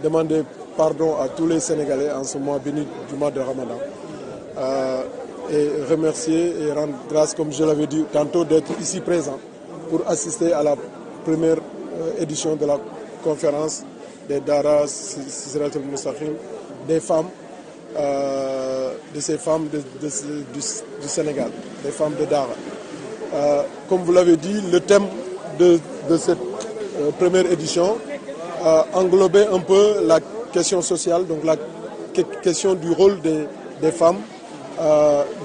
demander pardon à tous les Sénégalais en ce mois béni du mois de Ramadan. Et remercier et rendre grâce, comme je l'avais dit tantôt, d'être ici présent pour assister à la première édition de la conférence des Dara Siratul Mustaqim, des femmes, de ces femmes du Sénégal, des femmes de Dara. Comme vous l'avez dit, le thème de cette première édition englobait un peu la question sociale, donc la question du rôle des femmes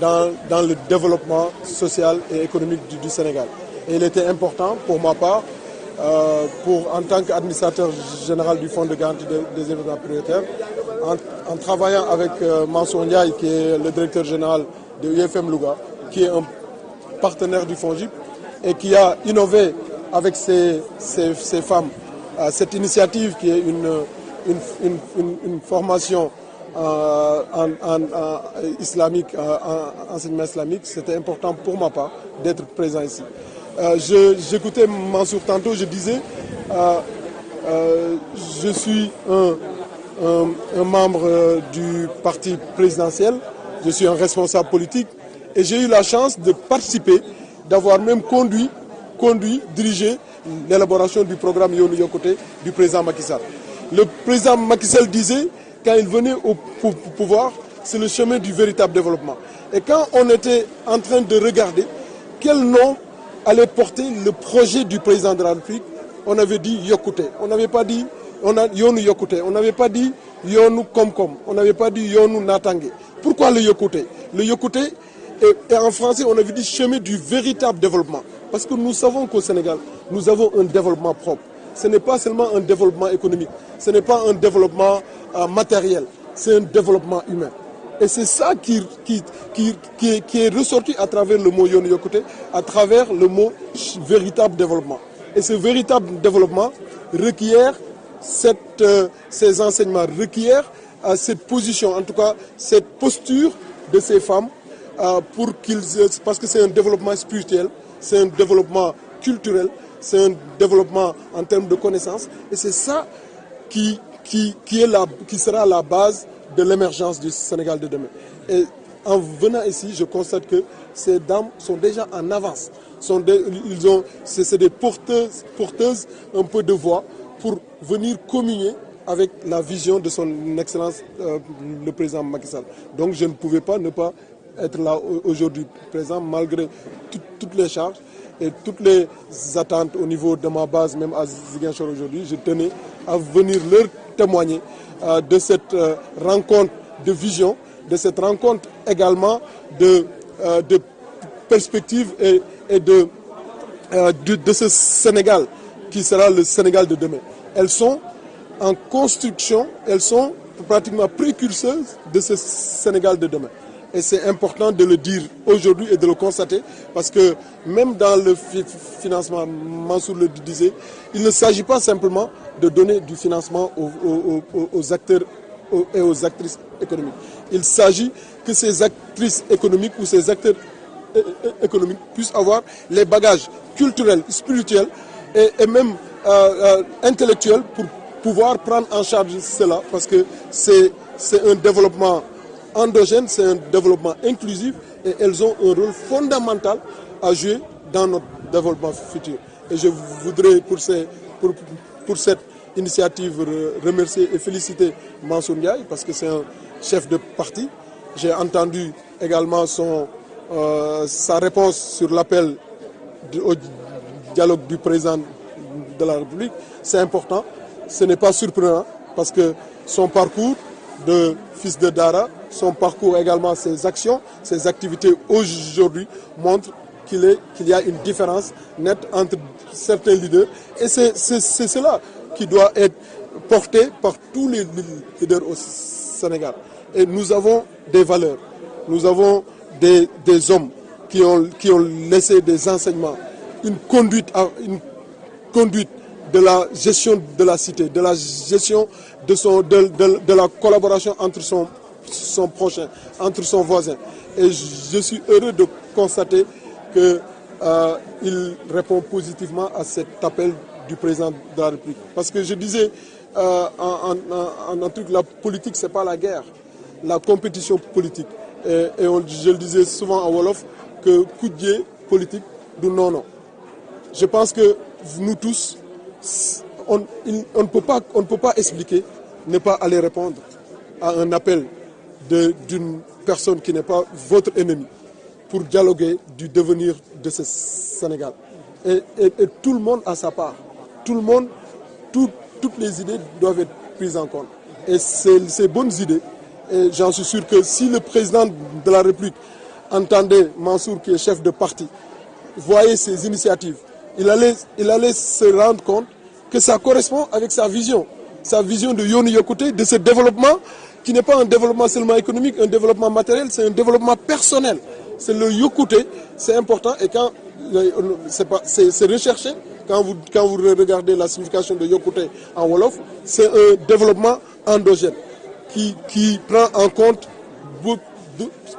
dans le développement social et économique du Sénégal. Et il était important pour ma part, en tant qu'administrateur général du Fonds de garantie des événements prioritaires, en travaillant avec Mansour Ndiaye, qui est le directeur général de UFM Louga, qui est un partenaire du FONGIP et qui a innové avec ces femmes cette initiative qui est une formation islamique, enseignement islamique. C'était important pour ma part d'être présent ici. J'écoutais Mansour tantôt, je disais, je suis un membre du parti présidentiel, je suis un responsable politique et j'ai eu la chance de participer, d'avoir même dirigé l'élaboration du programme Yoonu Yokkute du président Macky Sall. Le président Macky Sall disait, quand il venait au pouvoir, c'est le chemin du véritable développement. Et quand on était en train de regarder quel nom allait porter le projet du président de la République, on avait dit Yokkute. On n'avait pas dit Yoonu Yokkute. On n'avait pas dit Yoonu Komkom. On n'avavait pas dit Yoonu Natangué. Pourquoi le Yokkute? Le Yokkute, et en français, on avait dit chemin du véritable développement. Parce que nous savons qu'au Sénégal, nous avons un développement propre. Ce n'est pas seulement un développement économique, ce n'est pas un développement matériel, c'est un développement humain. Et c'est ça qui est ressorti à travers le mot Yoonu Yokkute, à travers le mot véritable développement. Et ce véritable développement requiert ces enseignements, requiert cette position, en tout cas cette posture de ces femmes, parce que c'est un développement spirituel, c'est un développement culturel, c'est un développement en termes de connaissances. Et c'est ça qui sera la base de l'émergence du Sénégal de demain. Et en venant ici, je constate que ces dames sont déjà en avance. C'est des porteuses un peu de voix pour venir communier avec la vision de son Excellence le président Macky Sall. Donc je ne pouvais pas ne pas être là aujourd'hui présent malgré toutes les charges et toutes les attentes au niveau de ma base, même à Ziguinchor aujourd'hui. Je tenais à venir leur témoigner de cette rencontre de vision, de cette rencontre également de perspective et de ce Sénégal qui sera le Sénégal de demain. Elles sont en construction, elles sont pratiquement précurseuses de ce Sénégal de demain. Et c'est important de le dire aujourd'hui et de le constater parce que même dans le financement, Mansour le disait, il ne s'agit pas simplement de donner du financement aux acteurs et aux actrices économiques. Il s'agit que ces actrices économiques ou ces acteurs économiques puissent avoir les bagages culturels, spirituels et même intellectuels pour pouvoir prendre en charge cela parce que c'est un développement endogène, c'est un développement inclusif et elles ont un rôle fondamental à jouer dans notre développement futur. Et je voudrais pour cette initiative remercier et féliciter Mansour Ndiaye parce que c'est un chef de parti. J'ai entendu également sa réponse sur l'appel au dialogue du président de la République. C'est important, ce n'est pas surprenant parce que son parcours de fils de Dara, son parcours également, ses actions, ses activités aujourd'hui montrent qu'il y a une différence nette entre certains leaders. Et c'est cela qui doit être porté par tous les leaders au Sénégal. Et nous avons des valeurs, nous avons des hommes qui ont laissé des enseignements, une conduite de la gestion de la cité, de la gestion de la collaboration entre son prochain, entre son voisin. Et je suis heureux de constater qu'il répond positivement à cet appel du président de la République. Parce que je disais en truc, la politique, c'est pas la guerre, la compétition politique. Je le disais souvent en Wolof, que kujje politique du non. Je pense que nous tous, on ne peut pas expliquer, ne pas aller répondre à un appel d'une personne qui n'est pas votre ennemi pour dialoguer du devenir de ce Sénégal. Et tout le monde a sa part. Tout le monde, toutes les idées doivent être prises en compte. Et ces bonnes idées, et j'en suis sûr que si le président de la République entendait Mansour, qui est chef de parti, voyait ces initiatives, il allait se rendre compte que ça correspond avec sa vision de Yoonu Yokkute, de ce développement qui n'est pas un développement seulement économique, un développement matériel, c'est un développement personnel. C'est le Yokkute, c'est important, et quand c'est recherché, quand vous regardez la signification de Yokkute en Wolof, c'est un développement endogène qui prend en compte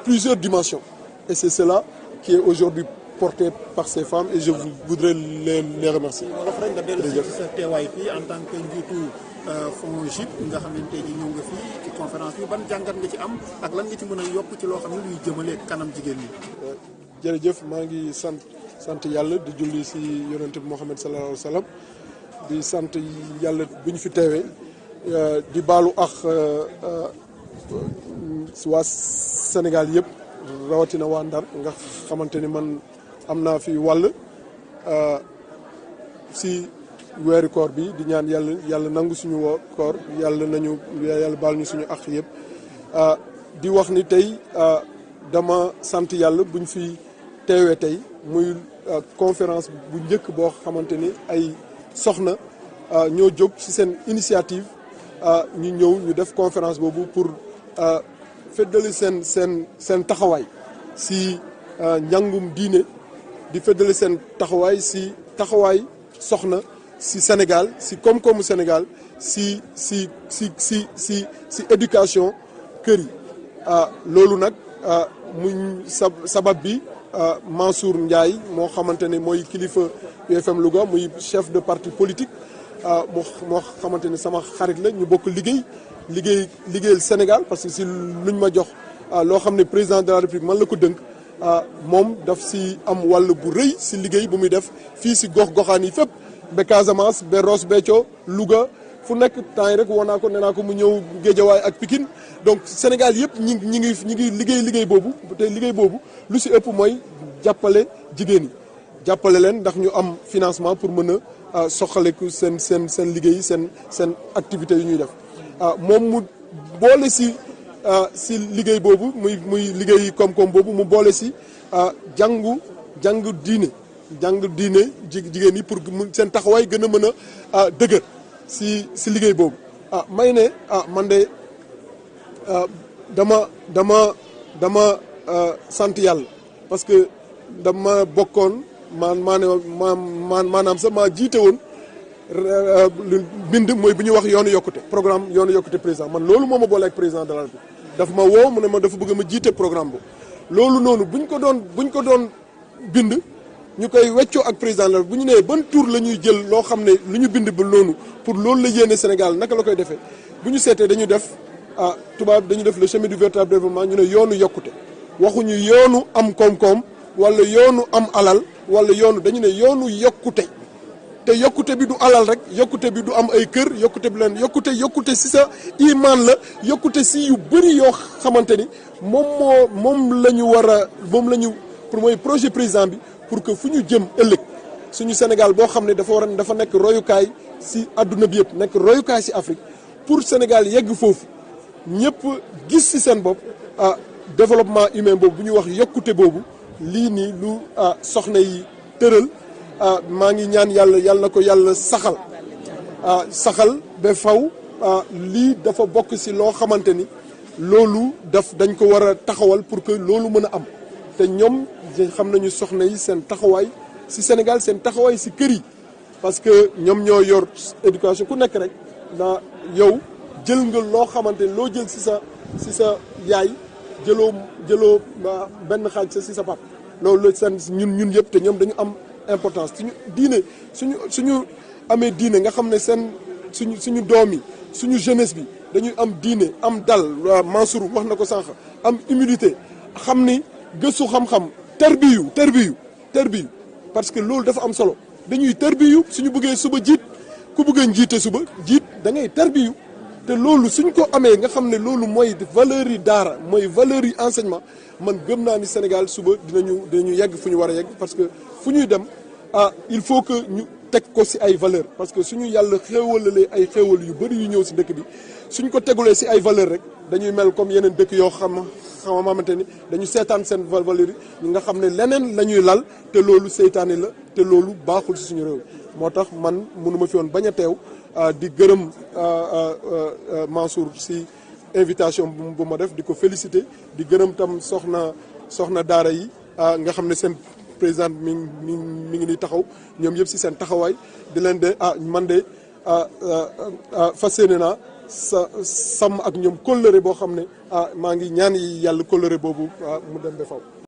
plusieurs dimensions. Et c'est cela qui est aujourd'hui porté par ces femmes, et je voudrais les remercier. en tant que njiitu FONGIP nga xamante ni ñëw nga fii ci conférence bi ban jàngat nga ci am ak lan nga ci mën a yokk ci loo xam ne luy jëmale kanam jigéen ñi. jërëjëf, maa ngi sant yàlla di julli si yonent bi Muhammad sallallahu alayhi wa sallam di sant yàlla bu ñu fi teewee di baalu ak waa Sénégal yëpp rawatina waa Ndar nga xamante ni man am naa fi wàll si weeru koor bi di ñaan yàlla nangu suñu koor yàlla baal ñu suñu ak yëpp di wax ni tey dama sant yàlla buñ fi teewee tey muy conférence bu njëkk boo xamante ni ay soxna ñoo jóg ci seen initiative ñu ñëw ñu def conférence boobu pour feddali seen taxawaay si njàngum diine, di feddali seen taxawaay si taxawaay soxna si Sénégal, si koom-koomu Sénégal, si éducation kër yi loolu nag muy sabab bi Mansour Ndiaye moo xamante ne mooy kilifa UFM Louga, muy chef de parti politique moo xamante ne sama xarit la, ñu bokk liggéeyal Sénégal, parce que si luñ ma jox loo xam ne président de la République man la ko dënk moom daf si am wàll bu rëy si liggéey bu muy def fii si gox-goxaan yi fépp ba Casamance ba Ross Béthio Louga fu nekk temps yi rek woo naa ko nee naa ko mu ñëw Guédiawaye ak Pikine. Donc Sénégal yëpp ñi ngi liggéey boobu te liggéey boobu lu si ëpp mooy jàppale jigéen yi, jàppale leen ndax ñu am financement pour mën a soxaleku seen liggéey seen activités yu ñuy def moom mu boole si liggéey boobu muy liggéey koom-koom boobu mu boole si jàng diine jigéen yi pour seen taxawaay gën a mën a dëgër si liggéey boobu may ne man de dama sant yàlla parce que dama bokkoon maanaam sax maa jiite woon bind mooy bu ñuy wax yoonu yokkute programme yoonu yokkute président man loolu moo ma boole ak président de la République dafa ma woo mu ne ma dafa bëgg ma jiite programme boobu loolu noonu buñ ko doon bind ñu koy weccoo ak président de la République bu ñu nee ban tour la ñuy jël loo xam ne lu ñu bind ba noonu pour loolu la yéene Sénégal naka la koy defee bu ñu seetee dañu def tubaab dañu def le chemin du véritable développement, ñu ne yoonu yokkute waxuñu yoonu am koom-koom wala yoonu am alal wala dañu ne yoonu yokkute te yokkute bi du alal rek, yokkute bi du am ay kër, yokkute bi leen yokkute si sa iman la, yokkute si yu bëri yoo xamante ni moom la ñu pour mooy projet président bi pour que fu ñu jëm ëllëg suñu Sénégal boo xam ne dafa nekk royukaay si adduna bi yëpp, nekk royukaay si Afrique, pour Sénégal yegg foofu ñëpp gis ci seen bopp développement humain boobu bu ñu wax yokkute boobu lii nii lu soxna yi tëral maa ngi ñaan yàlla na ko yàlla saxal ba faw lii dafa bokk ci loo xamante ni loolu dañ ko war a taxawal pour que loolu mën a am te ñoom xam nañu soxna yi seen taxawaay ci Sénégal, seen taxawaay ci kër yi, parce que ñoom ñoo yor éducation ku nekk rek na yow jël nga loo xamante ni loo jël ci sa yaay jëloo benn xaaj sa ci sa pap loolu seen ñun yëpp te ñoom dañu am importance suñu diine suñu amee diine nga xam ne seen suñu doom yi suñu jeunesse bi dañuy am diine am dal Mansour wax na ko sànq am humilité xam ni gëstu xam-xam terbiyu parce que loolu dafa am solo dañuy terbiyu suñu bëggee suba jiit ku bëggee njiite suba jiit da ngay terbiyu te loolu suñ ko amee nga xam ne loolu mooy valeur yi daara mooy valeur yi enseignement man gëm naa ni Sénégal suba dinañu yegg fu ñu war a yegg parce que fu ñuy dem il faut que ñu teg ko ci ay valeur parce que suñu yàlla xéewalalee ay xéewal yu bëri yu ñëw ci dëkk bi suñ ko tegulee ci ay valeur rek dañuy mel comme yeneen dëkk yoo xamante ni dañu seetaan seen valeur yi nga xam ne leneen la ñuy lal te loolu seytaane la te loolu baaxul ci suñu réew moo tax man mënuma fi woon bañ a teew di gërëm Mansour ci invitation bu ma def di ko féliciter di gërëm tam soxna daara yi nga xam ne seen président mi ngi ni taxaw ñoom yëpp ci seen taxawaay di leen de man de fas yéene naa sàmm ak ñoom kóllëre boo xam ne maa ngi ñaan yi yàlla kóllëre boobu mu dem ba faw